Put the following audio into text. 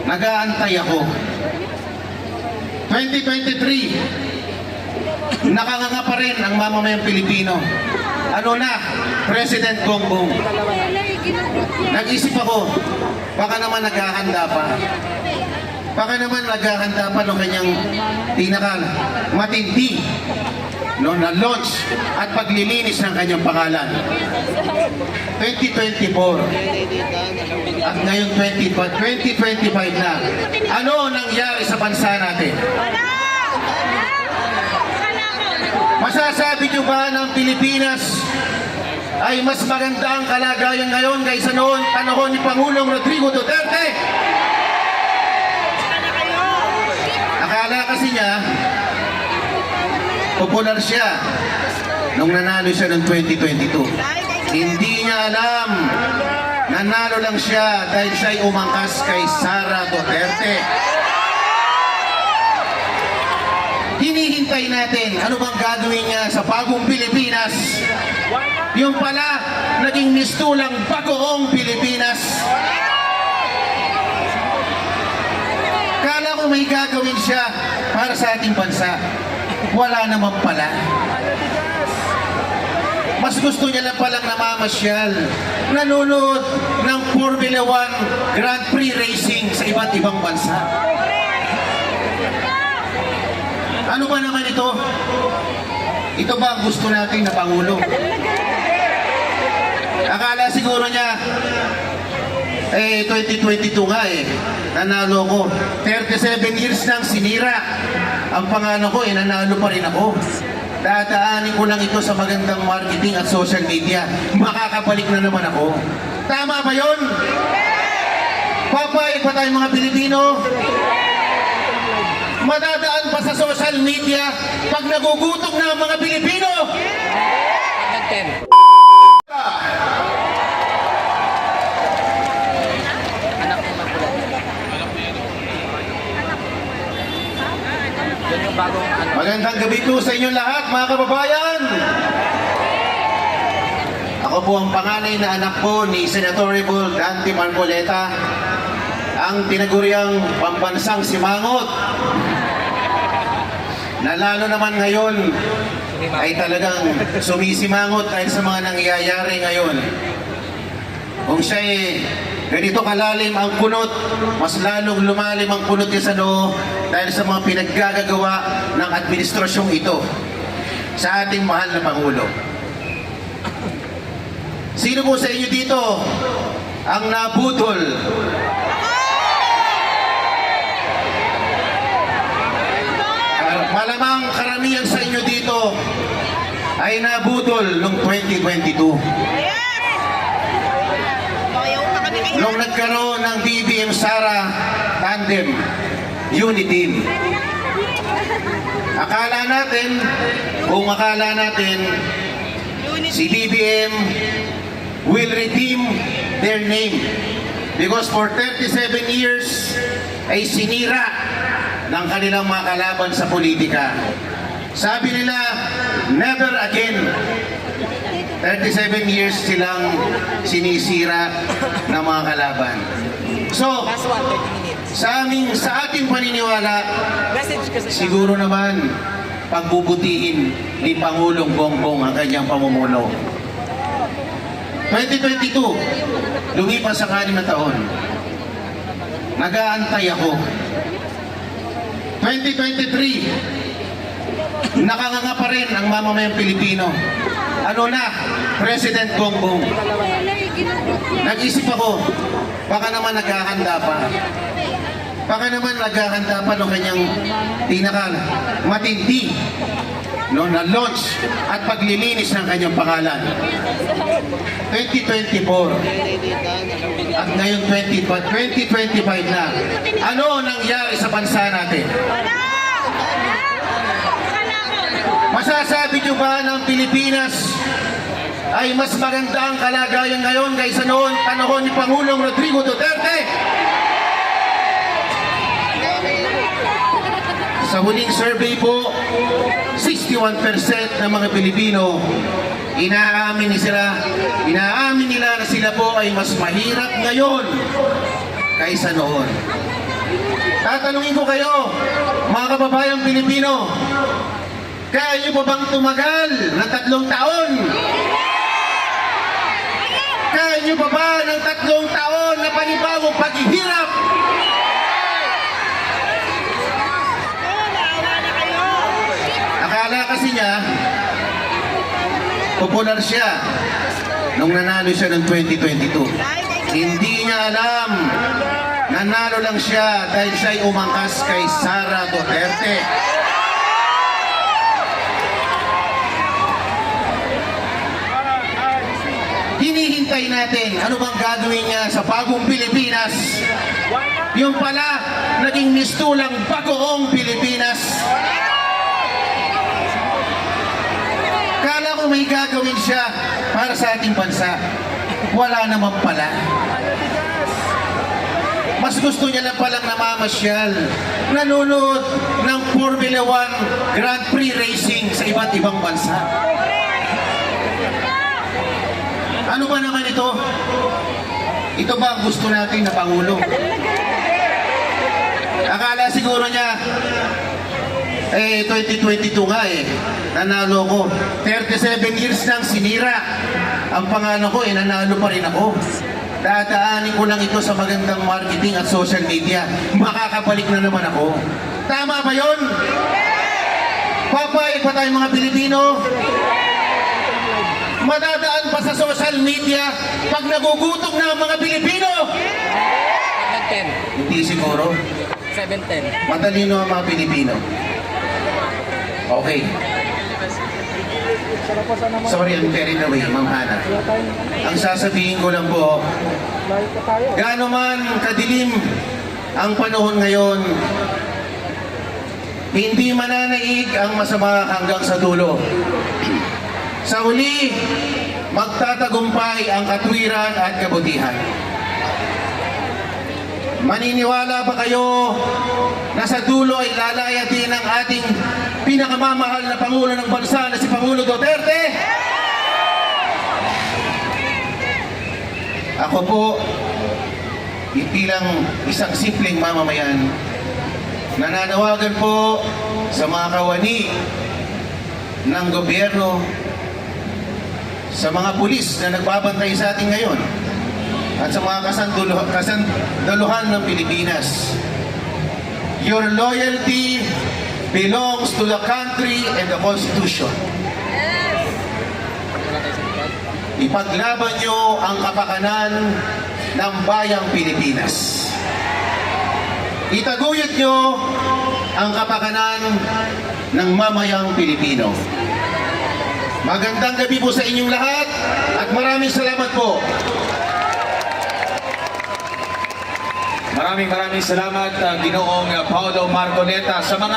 Nag-aantay ako. 2023, nakanganga pa rin ang mamamayang Pilipino. Ano na? President Bongbong. Nag-isip ako, baka naman naghahanda pa. Baka naman naghahanda pa ng kanyang matindi na launch at paglilinis ng kanyang pangalan. 2024 at ngayon 2025 na. Ano nangyari sa bansa natin? Masasabi nyo ba ng Pilipinas ay mas maganda ang kalagayan ngayon kaysa noon panahon ni Pangulong Rodrigo Duterte? Akala kasi niya popular siya nung nanalo siya noong 2022. Hindi niya alam, nanalo lang siya dahil siya'y umangkas kay Sara Duterte. Hinihintay natin ano bang gagawin niya sa bagong Pilipinas. Yung pala, naging mistulang bagoong Pilipinas. Kala ko may gagawin siya para sa ating bansa. Wala naman pala. Mas gusto niya lang palang namamasyal, nanonood ng Formula 1 Grand Prix racing sa iba't ibang bansa. Ano ba naman ito? Ito ba ang gusto natin na Pangulo? Akala siguro niya, 2022 nga nanalo ko. 37 years nang sinira ang pangalan ko, nanalo pa rin ako. Dadaanin ko lang ito sa magandang marketing at social media. Makakabalik na naman ako. Tama ba yun? Papayag pa tayong mga Pilipino? Madadaan pa sa social media pag nagugutom na ang mga Pilipino? Magandang gabi po sa inyo lahat, mga kababayan. Ako po ang panganay na anak po ni Senator Dante Marcoleta, ang tinaguriang pambansang simangot. Nalalo naman ngayon ay talagang sumisimangot dahil sa mga nangyayari ngayon. Kung siya ganito kalalim ang kunot, mas lalong lumalim ang kunot niya sa noo dahil sa mga pinaggagawa ng administrasyong ito sa ating mahal na Pangulo. Sino po sa inyo dito ang nabudol? Malamang karamihan sa inyo dito ay nabudol noong 2022. Nung nagkaroon ng BBM Sara Tandem Unit Team. Akala natin si BBM will redeem their name because for 37 years ay sinira ng kanilang mga kalaban sa politika. Sabi nila, never again. 37 years silang sinisira ng mga kalaban. So, sa ating paniniwala, siguro naman pagbubutihin ni Pangulong Bongbong ang kanyang pamumuno. 2022, lumipas ang 6 na taon. Nag-aantay ako. 2023, nakanganga pa rin ang mamamayang Pilipino. Ano na? President Bongbong. Nag-isip ako, baka naman naghahanda pa. Baka naman naghahanda pa ng kanyang matindi na launch at paglilinis ng kanyang pangalan. 2024 at ngayon 2025 na. Ano nangyari sa bansa natin? Masasabi nyo ba ng Pilipinas ay mas maganda ang kalagayan ngayon kaysa noon panahon ni Pangulong Rodrigo Duterte? Sa huling survey po, 61% ng mga Pilipino inaamin nila na sila po ay mas mahirap ngayon kaysa noon. Tatanungin ko kayo, mga kababayang Pilipino, kaya niyo pa bang tumagal ng 3 taon? Kaya niyo pa ba ng 3 taon na panibagong paghihirap? Akala kasi niya, popular siya nung nanalo siya ng 2022. Hindi niya alam, nanalo lang siya dahil siya'y umangkas kay Sara Duterte. Hinihintay natin ano bang gagawin niya sa bagong Pilipinas. Yung pala, naging mistulang bagoong Pilipinas. Kala ko may gagawin siya para sa ating bansa. Wala naman pala. Mas gusto niya lang palang namamasyal, nanonood ng Formula 1 Grand Prix racing sa iba't ibang bansa. Ano ba naman ito? Ito ba ang gusto natin na Pangulo? Akala siguro niya, 2022 nga nanalo ko. 37 years nang sinira ang pangalan ko, nanalo pa rin ako. Dadaanin ko lang ito sa magandang marketing at social media. Makakabalik na naman ako. Tama ba yun? Papayag pa tayong mga Pilipino? Madadaan pa sa social media pag nagugutom na ang mga Pilipino? 710. Hindi siguro. 710. Matalino ang mga Pilipino. Okay. Sorry, I'm carried away, Ma'am Hana. Ang sasabihin ko lang po, gaano man kadilim ang panahon ngayon, hindi mananaig ang masama hanggang sa dulo. Sa huli, magtatagumpay ang katwiran at kabutihan. Maniniwala ba kayo na sa dulo ay lalayatin ang ating pinakamamahal na Pangulo ng bansa na si Pangulo Duterte? Ako po, bilang isang simpleng mamamayan, nananawagan po sa mga kawani ng gobyerno, sa mga pulis na nagbabantay sa atin ngayon, at sa mga kasandaluhan ng Pilipinas. Your loyalty belongs to the country and the Constitution. Ipaglaban nyo ang kapakanan ng bayang Pilipinas. Itaguyod nyo ang kapakanan ng mamayang Pilipino. Magandang gabi po sa inyong lahat at maraming salamat po. Maraming salamat, Ginoong Paolo Marcoleta, sa mga